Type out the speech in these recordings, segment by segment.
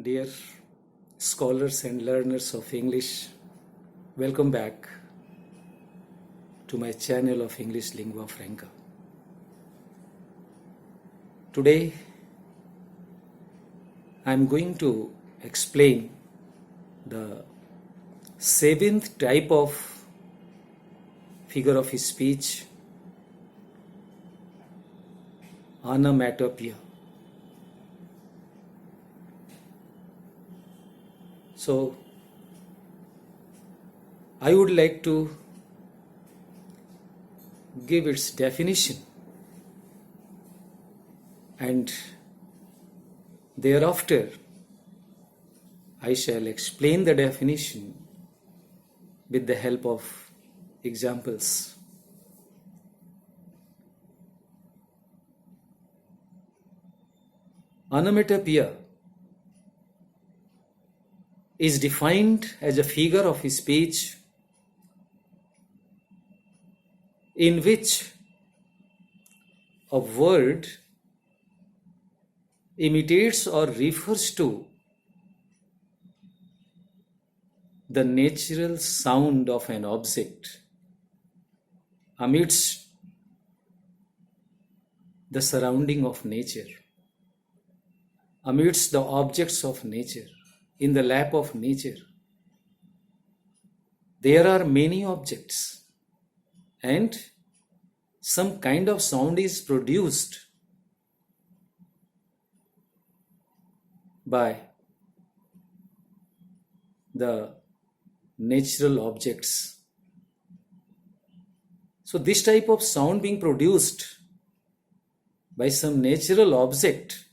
Dear scholars and learners of English, welcome back to my channel of English Lingua Franca. Today, I am going to explain the seventh type of figure of speech, onomatopoeia. So, I would like to give its definition, and thereafter I shall explain the definition with the help of examples. Onomatopoeia is defined as a figure of speech in which a word imitates or refers to the natural sound of an object amidst the surrounding of nature, amidst the objects of nature, in the lap of nature. There are many objects, and some kind of sound is produced by the natural objects. So this type of sound being produced by some natural object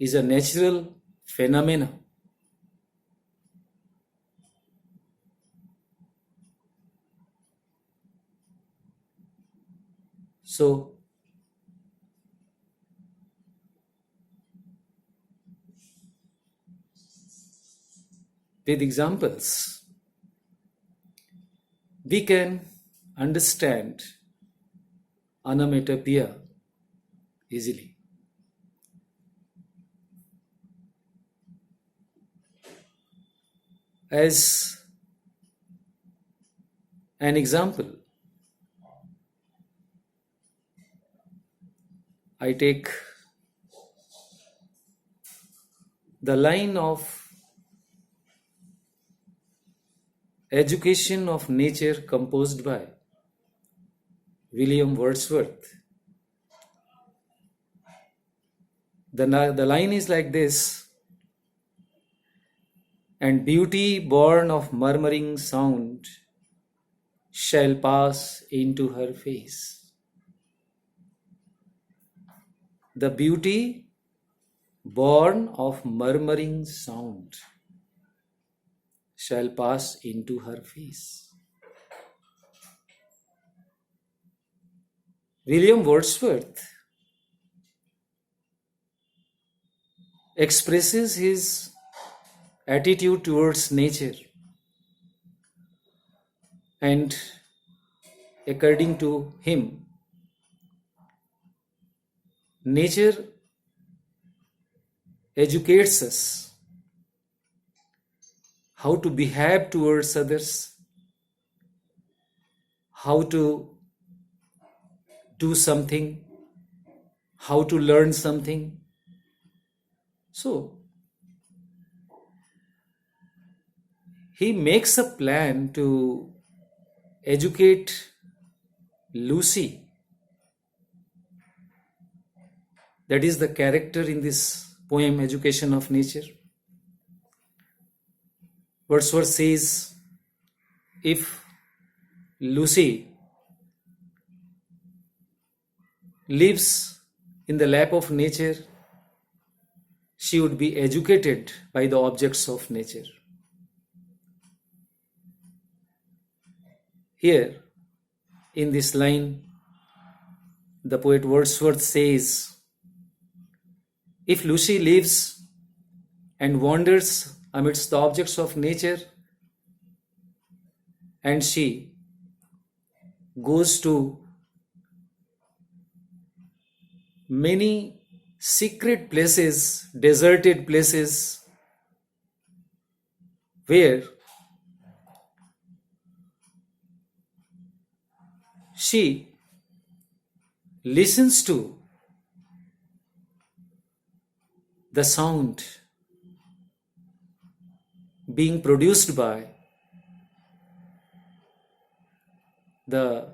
is a natural phenomena. So, with examples, we can understand onomatopoeia easily. As an example, I take the line of Education of Nature composed by William Wordsworth. The line is like this: and beauty born of murmuring sound shall pass into her face. The beauty born of murmuring sound shall pass into her face. William Wordsworth expresses his attitude towards nature, and according to him, nature educates us how to behave towards others, how to do something, how to learn something. So, he makes a plan to educate Lucy. That is the character in this poem, Education of Nature. Wordsworth says, if Lucy lives in the lap of nature, she would be educated by the objects of nature. Here, in this line, the poet Wordsworth says, if Lucy lives and wanders amidst the objects of nature, and she goes to many secret places, deserted places where she listens to the sound being produced by the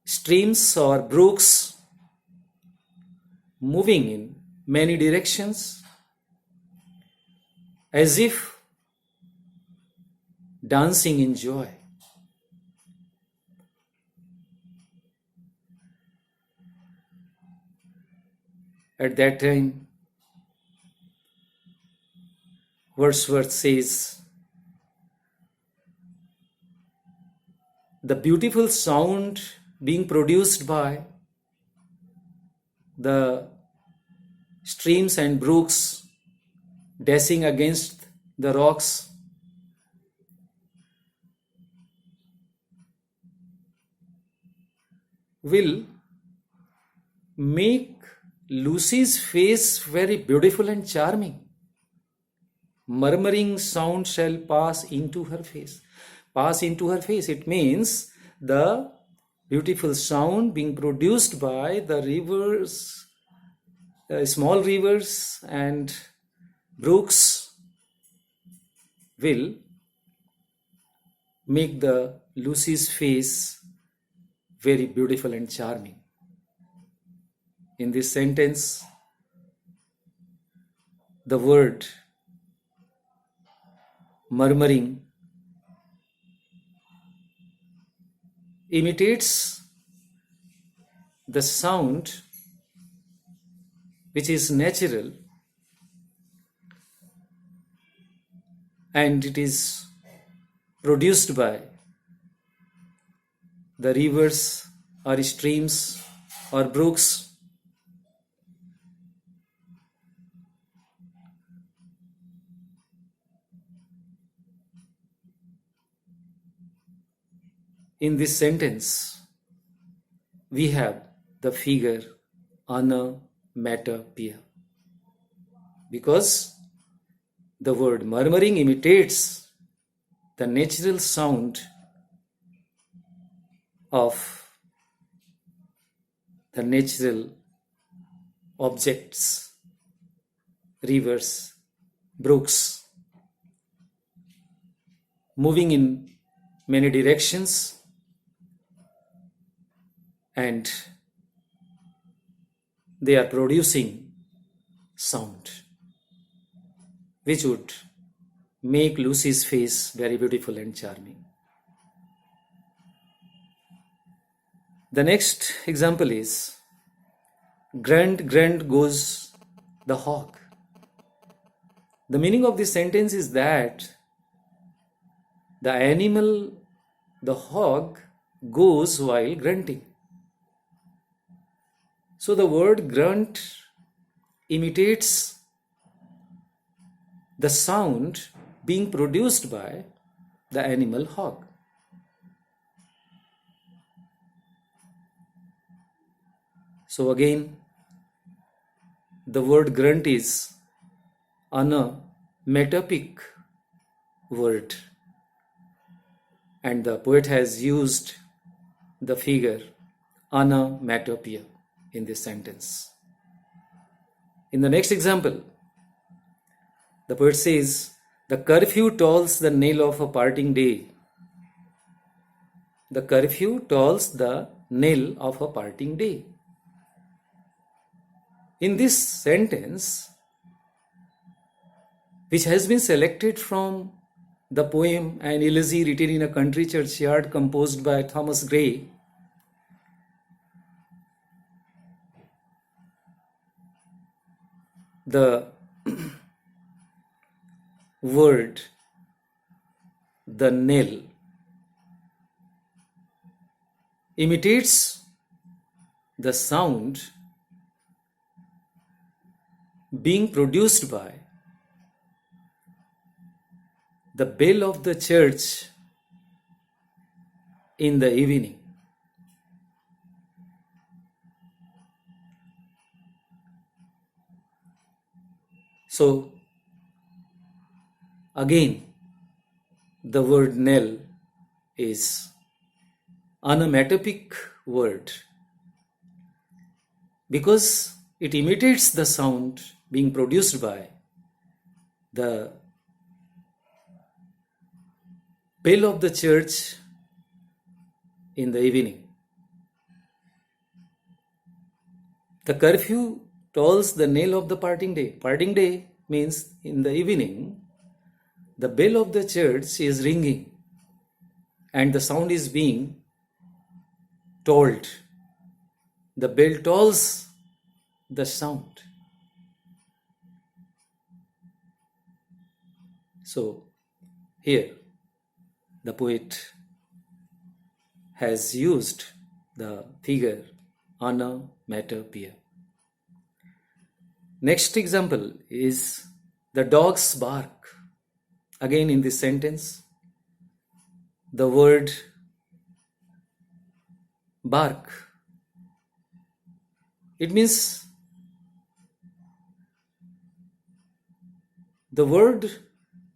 streams or brooks moving in many directions, as if dancing in joy. At that time, Wordsworth says, the beautiful sound being produced by the streams and brooks dashing against the rocks will make Lucy's face very beautiful and charming. Murmuring sound shall pass into her face. Pass into her face. It means the beautiful sound being produced by the rivers, small rivers and brooks will make the Lucy's face very beautiful and charming. In this sentence, the word murmuring imitates the sound which is natural, and it is produced by the rivers or streams or brooks. In this sentence, we have the figure onomatopoeia, because the word murmuring imitates the natural sound of the natural objects, rivers, brooks, moving in many directions, and they are producing sound which would make Lucy's face very beautiful and charming. The next example is grunt, grunt goes the hawk. The meaning of this sentence is that the animal, the hawk, goes while grunting. So the word grunt imitates the sound being produced by the animal hawk. So again, the word grunt is onomatopoeic word, and the poet has used the figure onomatopoeia in this sentence. In the next example, the poet says, the curfew tolls the knell of a parting day. The curfew tolls the knell of a parting day. In this sentence, which has been selected from the poem An Elegy Written in a Country Churchyard, composed by Thomas Gray, the word, the knell, imitates the sound being produced by the bell of the church in the evening. So again, the word knell is onomatopoeic word because it imitates the sound being produced by the bell of the church in the evening. The curfew tolls the knell of the parting day. Parting day means in the evening, the bell of the church is ringing and the sound is being tolled. The bell tolls the sound. So here the poet has used the figure onomatopoeia. Next example is the dog's bark. Again in this sentence, the word bark, it means the word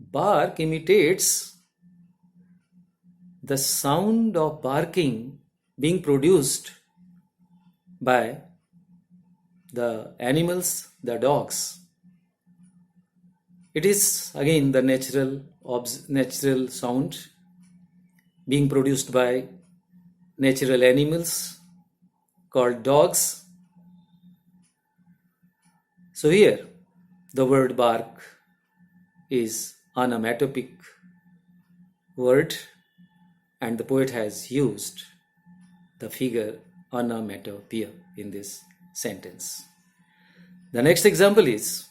bark imitates the sound of barking being produced by the animals, the dogs. It is again the natural sound being produced by natural animals called dogs. So here the word bark is onomatopoeic word and the poet has used the figure onomatopoeia in this sentence. The next example is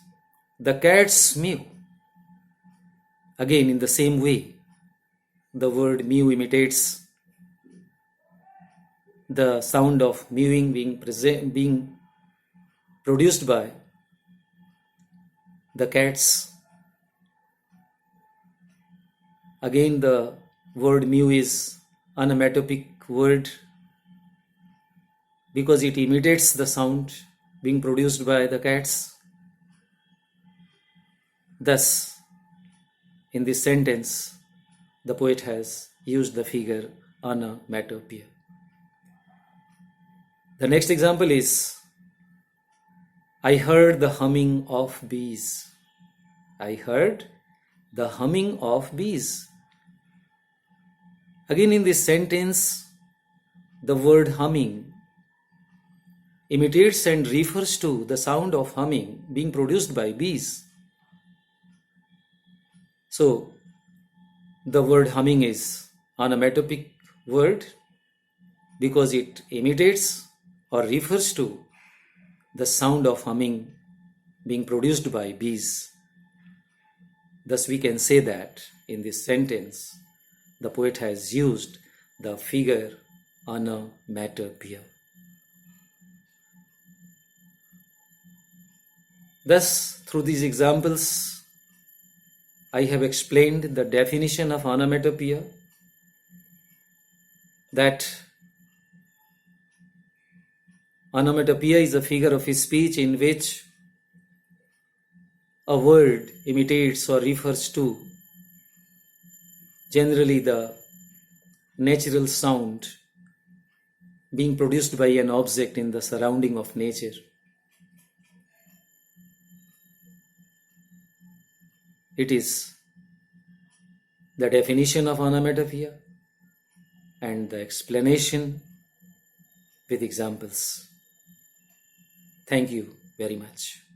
the cat's mew. Again in the same way, the word mew imitates the sound of mewing being produced by the cats. Again the word mew is onomatopoeic word because it imitates the sound being produced by the cats. Thus, in this sentence, the poet has used the figure onomatopoeia. The next example is, I heard the humming of bees. I heard the humming of bees. Again in this sentence, the word humming imitates and refers to the sound of humming being produced by bees. So, the word humming is onomatopoeic word because it imitates or refers to the sound of humming being produced by bees. Thus, we can say that in this sentence, the poet has used the figure onomatopoeia. Thus, through these examples, I have explained the definition of onomatopoeia, that onomatopoeia is a figure of speech in which a word imitates or refers to generally the natural sound being produced by an object in the surrounding of nature. It is the definition of onomatopoeia and the explanation with examples. Thank you very much.